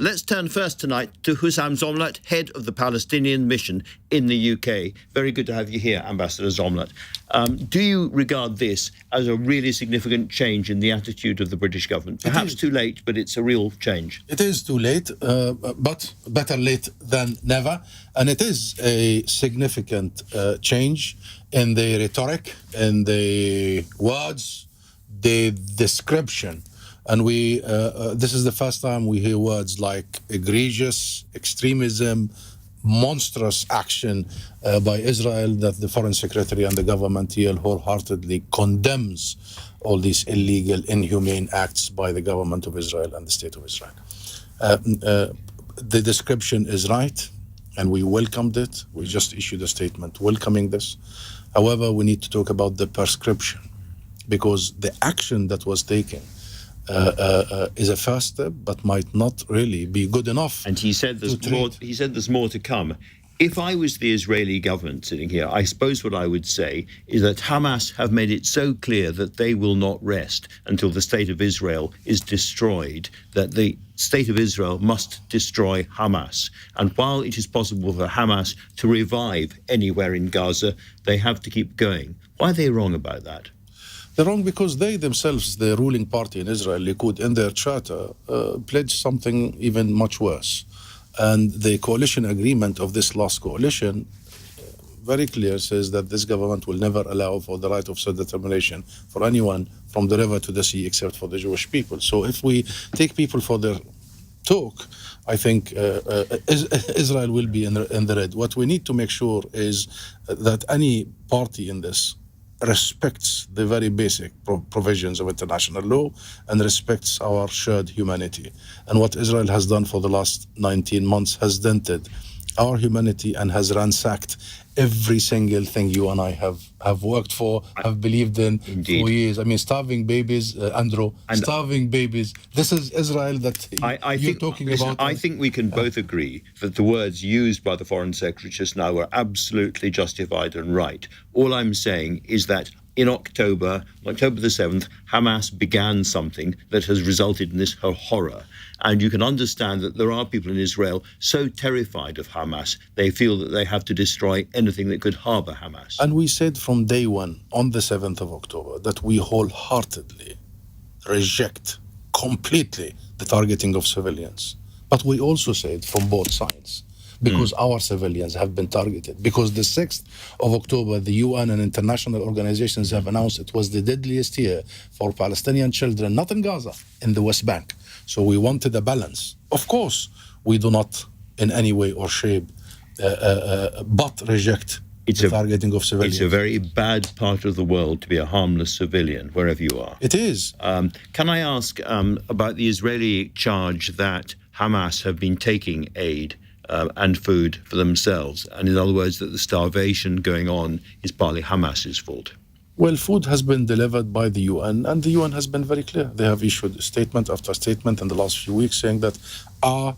Let's turn first tonight to Husam Zomlot, head of the Palestinian mission in the UK. Very good to have you here, Ambassador Zomlot. Do you regard this as a really significant change in the attitude of the British government? Perhaps too late, but it's a real change. It is too late, but better late than never. And it is a significant change in the rhetoric, in the words, the description. And this is the first time we hear words like egregious, extremism, monstrous action by Israel, that the Foreign Secretary and the government here wholeheartedly condemns all these illegal, inhumane acts by the government of Israel and the State of Israel. The description is right, and we welcomed it. We just issued a statement welcoming this. However, we need to talk about the prescription, because the action that was taken is a first step, but might not really be good enough. And he said there's more to come. If I was the Israeli government sitting here, I suppose what I would say is that Hamas have made it so clear that they will not rest until the State of Israel is destroyed, that the State of Israel must destroy Hamas. And while it is possible for Hamas to revive anywhere in Gaza, they have to keep going. Why are they wrong about that? They're wrong because they themselves, the ruling party in Israel, Likud, in their charter, pledged something even much worse. And the coalition agreement of this last coalition very clear says that this government will never allow for the right of self-determination for anyone from the river to the sea except for the Jewish people. So if we take people for their talk, I think Israel will be in the red. What we need to make sure is that any party in this respects the very basic provisions of international law and respects our shared humanity. And what Israel has done for the last 19 months has dented our humanity and has ransacked every single thing you and I have worked for, have believed in Indeed. for years. I mean, starving babies, Andrew, starving babies. This is Israel that you're talking about. I think we can both agree that the words used by the Foreign Secretary just now were absolutely justified and right. All I'm saying is that in October the 7th, Hamas began something that has resulted in this horror. And you can understand that there are people in Israel so terrified of Hamas, they feel that they have to destroy anything that could harbour Hamas. And we said from day one, on the 7th of October, that we wholeheartedly reject completely the targeting of civilians. But we also said from both sides, because our civilians have been targeted. Because the 6th of October, the UN and international organizations have announced it was the deadliest year for Palestinian children, not in Gaza, in the West Bank. So we wanted a balance. Of course, we do not in any way or shape but reject the targeting of civilians. It's a very bad part of the world to be a harmless civilian, wherever you are. It is. Can I ask about the Israeli charge that Hamas have been taking aid and food for themselves, and in other words, that the starvation going on is partly Hamas's fault? Well, food has been delivered by the UN, and the UN has been very clear. They have issued statement after statement in the last few weeks saying that our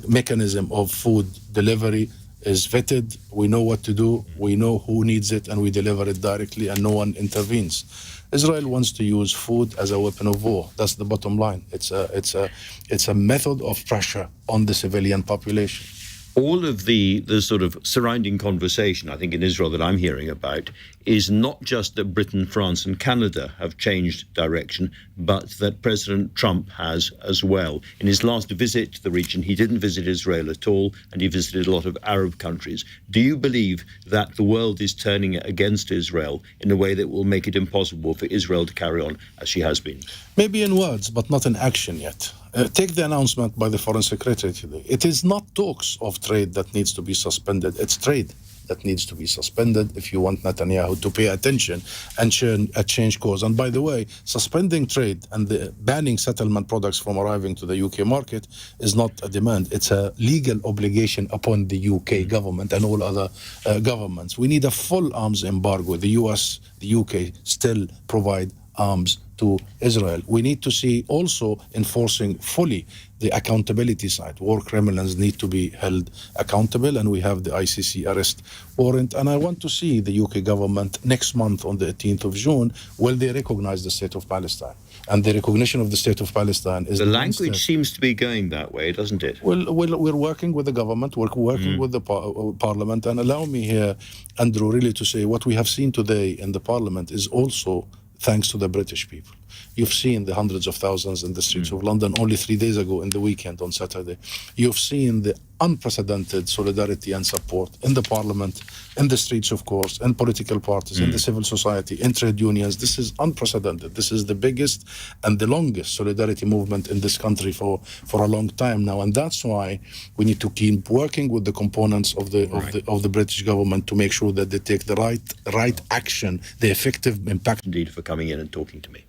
mechanism of food delivery is vetted. We know what to do, we know who needs it, and we deliver it directly, and no one intervenes. Israel wants to use food as a weapon of war. That's the bottom line. It's a method of pressure on the civilian population. All of the sort of surrounding conversation, I think, in Israel that I'm hearing about is not just that Britain, France and Canada have changed direction, but that President Trump has as well. In his last visit to the region, he didn't visit Israel at all, and he visited a lot of Arab countries. Do you believe that the world is turning against Israel in a way that will make it impossible for Israel to carry on as she has been? Maybe in words, but not in action yet. Take the announcement by the Foreign Secretary today. It is not talks of trade that needs to be suspended. It's trade that needs to be suspended if you want Netanyahu to pay attention and change course. And by the way, suspending trade and banning settlement products from arriving to the UK market is not a demand. It's a legal obligation upon the UK government and all other governments. We need a full arms embargo. The US, the UK still provide arms to Israel. We need to see also enforcing fully the accountability side. War criminals need to be held accountable, and we have the ICC arrest warrant. And I want to see the UK government next month on the 18th of June, will they recognize the state of Palestine? and the recognition of the state of Palestine is the language seems to be going that way, doesn't it? Well, we're working with the government, we're working with the parliament, and allow me here, Andrew, really to say what we have seen today in the parliament is also thanks to the British people. You've seen the hundreds of thousands in the streets of London only 3 days ago in the weekend on Saturday. You've seen the unprecedented solidarity and support in the parliament, in the streets, of course, in political parties, in the civil society, in trade unions. This is unprecedented. This is the biggest and the longest solidarity movement in this country for a long time now. And that's why we need to keep working with the components of the British government to make sure that they take the right action, the effective impact. Indeed, for coming in and talking to me.